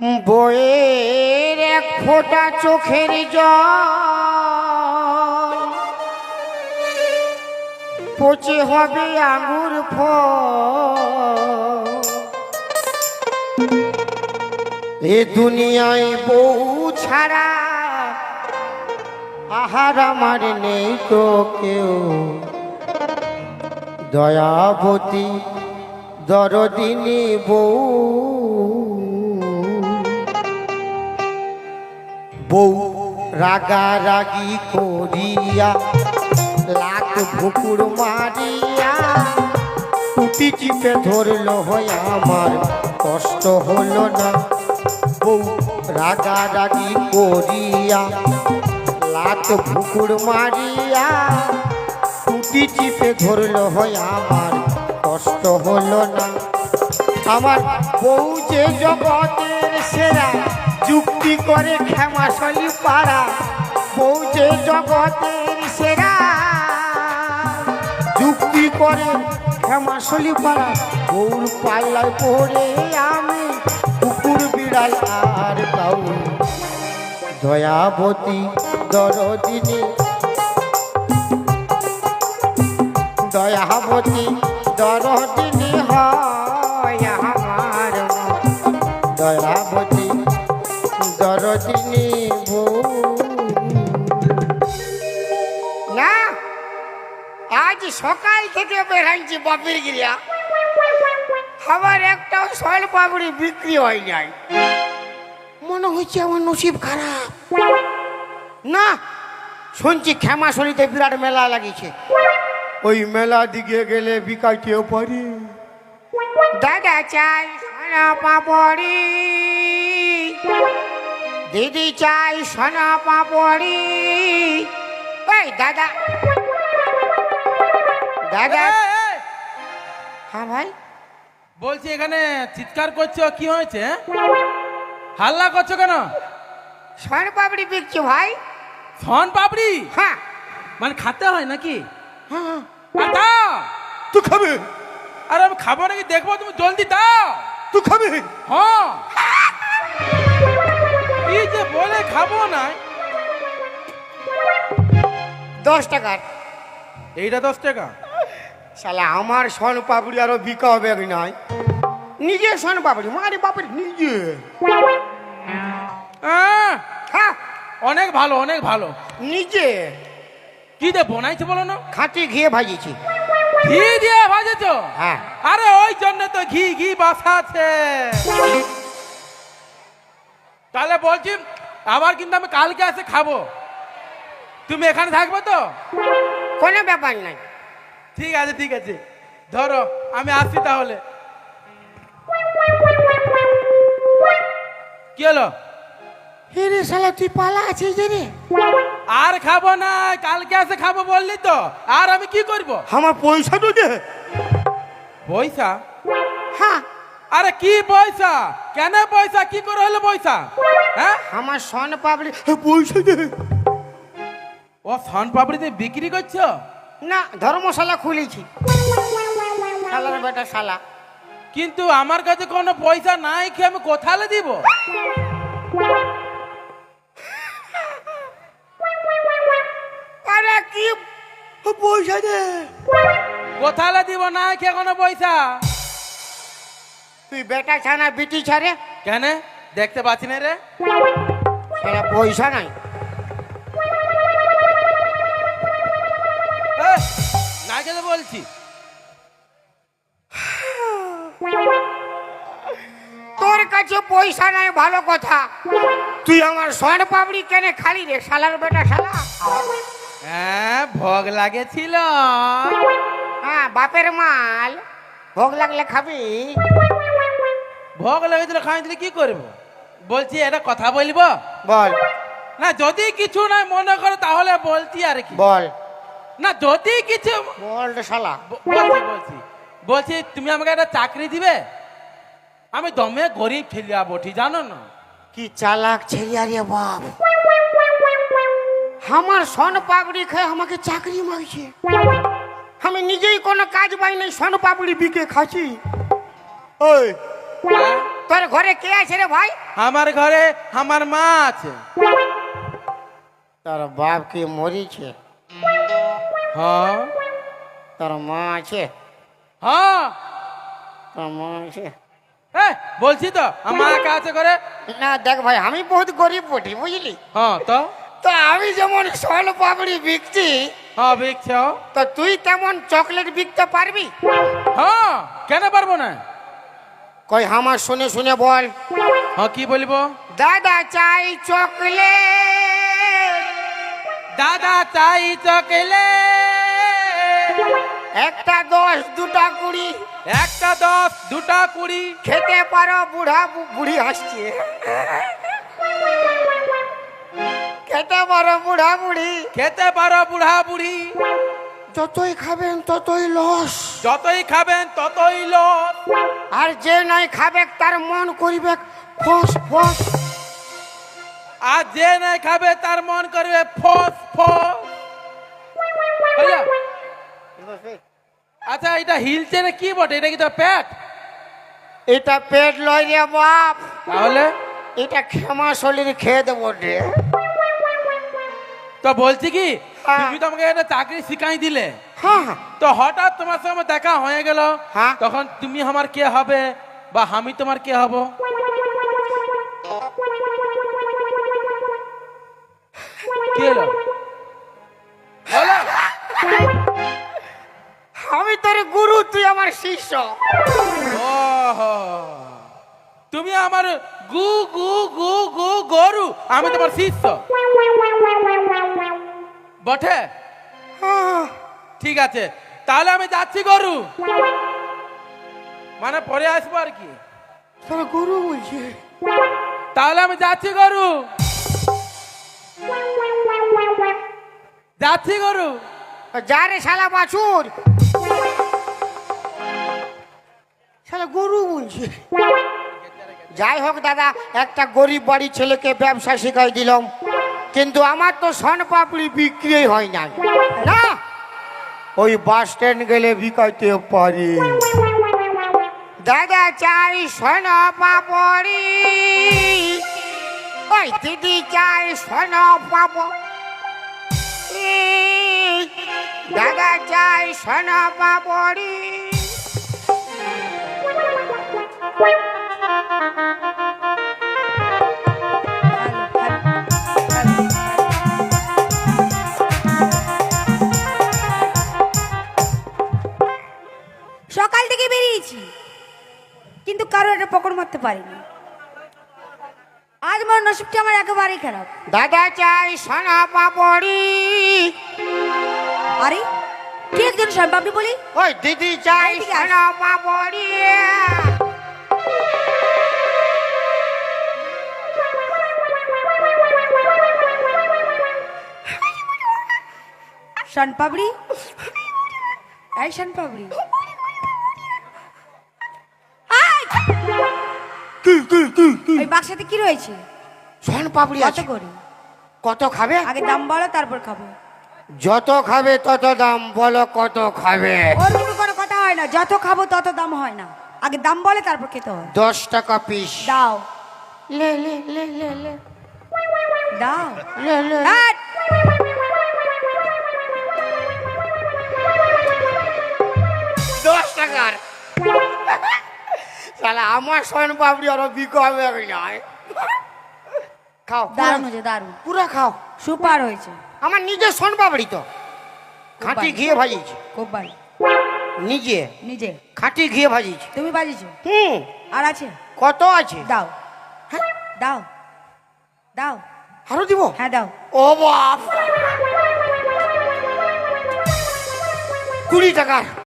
বইয়ের এক ফোঁটা চোখের জল পচে হবে আঙুর ফল। এ দুনিয়ায় বউ ছাড়া আহার আমার নেই তো কেউ, দয়াবতী দরদিনী বউ। বউ রাগারাগি করিয়া লাখ ভুকুর মারিয়া টুটি চিপে ধরলো হয় আমার কষ্ট হলো না। বউ রাগারাগি করিয়া লাখ ভুকুর মারিয়া টুটি চিপে ধরলো হয় আমার কষ্ট হলো না। আমার বউ যে জগতের সেরা যুক্তি করে ক্ষমাশালী পাড়া, বউ যে জগতের সেরা যুক্তি করে ক্ষমাশালী পাড়া। বউর পাল্লায় পড়ে আমি কুকুর বিড়াল আর কাউ, দয়াবতী দরদিনী দয়াবতী দরদিনী হয় আমার দয়াবতী দরদিনী বউ। না আজ সকাল থেকে বেড়াইছি বাপের গিরিয়া, খাবার একটাও সল পাপড়ি বিক্রি হয় নাই। মনে হচ্ছে আমার নসিব খারাপ। না শুনছি ক্ষমাশালীতে বিরাট মেলা লাগিয়েছে, ওই মেলা দিকে গেলে বিকাইতেও পারি। দাদা চাই সোনা পাপড়ি, দিদি চাই সোনা পাপড়ি। এই দাদা দাদা। হ্যাঁ ভাই বলছি, এখানে চিৎকার করছো, কি হয়েছে? হাল্লা করছো কেন? সোন পাপড়ি বিকছো ভাই। শন পাপড়ি? হ্যাঁ মানে খাতে হয় নাকি? হ্যাঁ দাও। তুই খাবে? আরে আমি খাবো নাকি দেখবো, তুমি জলদি দাও। তুই খাবে? হ্যাঁ। কি যে বলে খাবো না। 10 টাকার। এইটা 10 টাকা? শালা আমার সোন পাপড়ি আরো বিকা হবে কি নাই? নিজে সোন পাপড়ি মারি বাপড়ি নিজে। হ্যাঁ অনেক ভালো, অনেক ভালো। নিজে কি দিয়ে বানাইছো বলো না? খাঁটি ঘিয়ে ভাজিছি। ঘি দিয়ে ভাজেছো? হ্যাঁ। আরে ওই জন্য তো ঘি ঘি বাসাছে। তাহলে বলছি আবার কিন্তু আমি কালকে এসে খাবো। তুমি এখানে থাকবে তো? কোনো ব্যাপার নাই। ঠিক আছে ঠিক আছে, ধরো আমি আসছি তাহলে। কি হলো? রে শালা তুই পালা আছিস যে রে। আর খাবো না, কালকে এসে খাবো বললি তো। আর আমি কি করব? আমার পয়সা তো দে। পয়সা? হ্যাঁ। আরে কি পয়সা? কেন পয়সা? কি করে হলো পয়সা? হ্যাঁ আমার সোন পাপড়ি পয়সা দে। ও শন পাপড়িতে বিক্রি করছো? না ধর্মশালা খুলেছি। শালার বেটা শালা। কিন্তু আমার কাছে কোনো পয়সা নাই, কি আমি কোথালে দিব? আরে কি পয়সা দে। কোথালে দিব? না কে কোনো পয়সা? তুই বেটা ছানা বিটি ছাড়ে কেন দেখতে পাচ্ছি না রে? শালা পয়সা নাই। না যেতে বলছি। তোর কাছে পয়সা নাই ভালো কথা, তুই আমার সোন পাপড়ি কেনে খালি রে শালার বেটা শালা? হ্যাঁ ভোগ লাগেছিল। হ্যাঁ বাপের মাল, ভোগ লাগলে খাবি। ভোগ লেগেছিল, খাইছিলে কি করবো? বলছি এটা কথা বলবো? বল। না যদি কিছু নাই মনে করো তাহলে বলছি আর কি। বল। না যদি কিছু বল রে শালা। বলছি বলছি বলছি তুমি আমাকে একটা চাকরি দিবে? আমি দমে গরিব ঠেলিয়া বটি, জানো না? কি চালাক ছেলে রে বাপ। আমার সোন পাপড়ি খেয়ে আমাকে চাকরি মাগছে। আমি নিজেই কোনো কাজ পাই নাই, সোন পাপড়ি বিকে খাচ্ছি। ওই হ্যাঁ? তোর ঘরে কে আছে রে ভাই? আমার ঘরে আমার মা আছে। তোর বাপ কি মরিছে? হ্যাঁ তোর মা আছে? হ্যাঁ তোর মা আছে? এ, বলছি তো আমার একা আছে করে। না দেখ ভাই, আমি বহুত গরিব বটি, বুঝলি? হ্যাঁ তো তো আমি যেমন সোন পাপড়ি বিকছি, হ্যাঁ বিকছ। তো তুই তেমন চকলেট বিকতে পারবি? হ্যাঁ কেন পারবো না? কই আমার শুনে শুনে বল। হ্যাঁ কি বলবো? দাদা চাই চকলেট, দাদা চাই চকলেট, একটা 10 দুটা 20, একটা 10 দুটা 20। খেতে পারো বুড়া বুড়ি হাসছে, খেতে পারো বুড়া বুড়ি, খেতে পারো বুড়া বুড়ি, যতই খাবেন ততই লস, যতই খাবেন ততই লস। আর যে নাই খাবে তার মন করিবে ফস ফস। আর যে নাই খাবে তার মন করবে ফস ফস। হইলো? আচ্ছা এটা হিলছে না কি বটে? এটা কি তোর পেট? এটা পেট লয় রে বাপ, তাহলে এটা ক্ষমা শরীর খেয়ে দেবো রে। তো বলছি কি, হ্যাঁ। তুমি তো আমাকে একটা চাকরি শিখাই দিলে, হ্যাঁ তো হঠাৎ তোমার সঙ্গে আমার দেখা হয়ে গেল, হ্যাঁ। তখন তুমি আমার কে হবে বা আমি তোমার কে হব? কি হলো? বলো। আমি তোর গুরু, তুই আমার শিষ্য। ওহো, তুমি আমার গু গু গু গু গরু, আমি তোমার শিষ্য বটে। হ্যাঁ, ঠিক আছে, তাহলে আমি যাচ্ছি গরু, মানে পরে আসবো আর কি। তোর গুরু বলছে। তাহলে আমি যাচ্ছি গরু, যাচ্ছি গরু। যা রে শালা বাছুর, শালা গরু বলছে। যাই হোক দাদা, একটা গরিব বাড়ির ছেলেকে ব্যবসা শিখাই দিলাম, কিন্তু আমার তো শন পাপড়ি বিক্রি হয় না। না, ওই বাস স্ট্যান্ড গেলে বিকাইতে পারি। দাদা চাই শন পাপড়ি, ওই দিদি চাই শন পাপড়ি, দাদা চাই শন পাপড়ি। সকাল থেকে বেরিয়েছি কিন্তু কারো একটা পকড় মারতে পারিনি। আজ আমার নসিবটা আমার একেবারেই খারাপ। দাদা চাই সোনা পাপড়ি, আরে কে একজন সম্পাবনি বলি? ওই দিদি চাই এদিকে আস। সোনা পাপড়ি। শানপাবড়ি, এই শানপাবড়ি, ওই বাক্সাতে কি রয়েছে? সোন পাপড়ি কত আছে। করে? কত খাবে? আগে দাম বলো তারপর খাবো। যত খাবে তত দাম, বলো কত খাবে? ওর কিন্তু কোনো কথা হয় না, যত খাবো তত দাম হয় না, আগে দাম বলে তারপর খেতে হয়। 10 টাকা পিস। দাও লে লে লে লে লে দাও। লে লে। হাট! 10 টাকার। শালা আমার সোন পাপড়ি আরো বিকো হবে নয়। খাও দারুণ হয়েছে, দারুণ, পুরা খাও। সুপার হয়েছে। আমার নিজের সোন পাপড়ি তো খাঁটি ভালো। ঘিয়ে ভাজিয়েছি, খুব ভালো। নিজে নিজে খাঁটি ঘিয়ে ভাজিয়েছি। তুমি বাজিছো? হুম, আর আছে? কত আছে? দাও হ্যাঁ, দাও দাও। আরো দিব? হ্যাঁ দাও। ও বাপ, 20 টাকা।